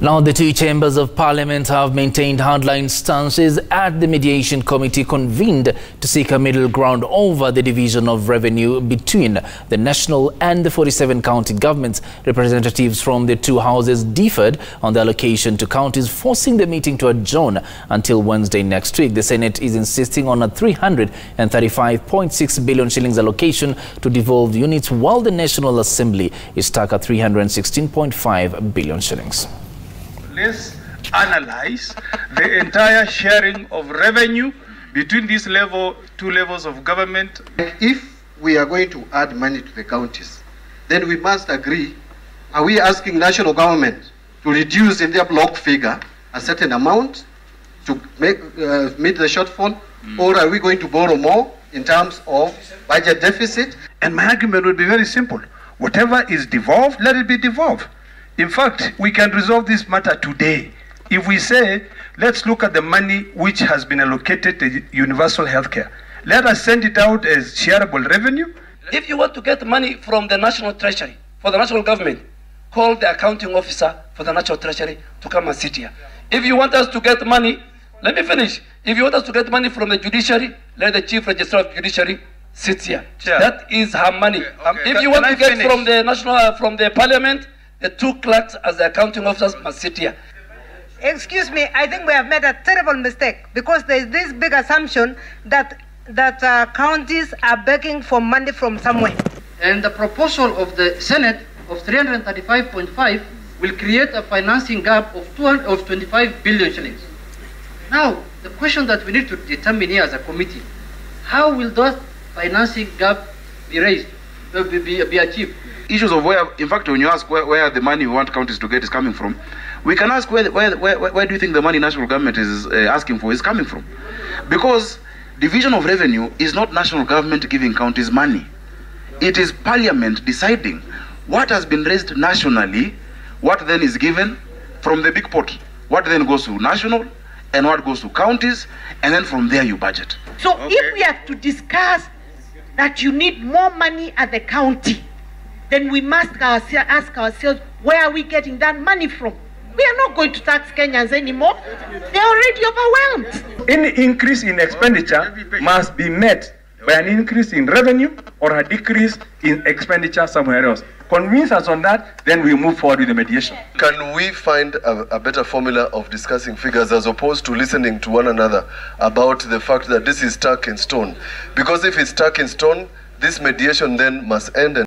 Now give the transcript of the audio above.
Now, the two chambers of parliament have maintained hardline stances at the mediation committee convened to seek a middle ground over the division of revenue between the national and the 47 county governments. Representatives from the two houses differed on the allocation to counties, forcing the meeting to adjourn until Wednesday next week. The Senate is insisting on a 335.6 billion shillings allocation to devolved units, while the National Assembly is stuck at 316.5 billion shillings. Let's analyze the entire sharing of revenue between these two levels of government. If we are going to add money to the counties, then we must agree, are we asking national government to reduce in their block figure a certain amount to meet the shortfall, or are we going to borrow more in terms of budget deficit? And my argument would be very simple. Whatever is devolved, let it be devolved. In fact, we can resolve this matter today. If we say, let's look at the money which has been allocated to universal healthcare. Let us send it out as shareable revenue. If you want to get money from the national treasury, for the national government, call the accounting officer for the national treasury to come and sit here. If you want us to get money, let me finish. If you want us to get money from the judiciary, let the chief registrar of judiciary sit here. Yeah. That is her money. Okay. If you want to get from the from the parliament, the two clerks as the accounting officers must sit here. Excuse me, I think we have made a terrible mistake, because there is this big assumption that counties are begging for money from somewhere. And the proposal of the Senate of 335.5 will create a financing gap of 25 billion shillings. Now, the question that we need to determine here as a committee, how will that financing gap be raised, be achieved? Issues of where, in fact, when you ask where the money we want counties to get is coming from, we can ask where do you think the money national government is asking for is coming from? Because division of revenue is not national government giving counties money. It is parliament deciding what has been raised nationally, what then is given from the big pot, what then goes to national and what goes to counties, and then from there you budget. So if we have to discuss that you need more money at the county, then we must ask ourselves, where are we getting that money from? We are not going to tax Kenyans anymore. They're already overwhelmed. Any increase in expenditure must be met by an increase in revenue or a decrease in expenditure somewhere else. Convince us on that, then we move forward with the mediation. Can we find a better formula of discussing figures as opposed to listening to one another about the fact that this is stuck in stone? Because if it's stuck in stone, this mediation then must end.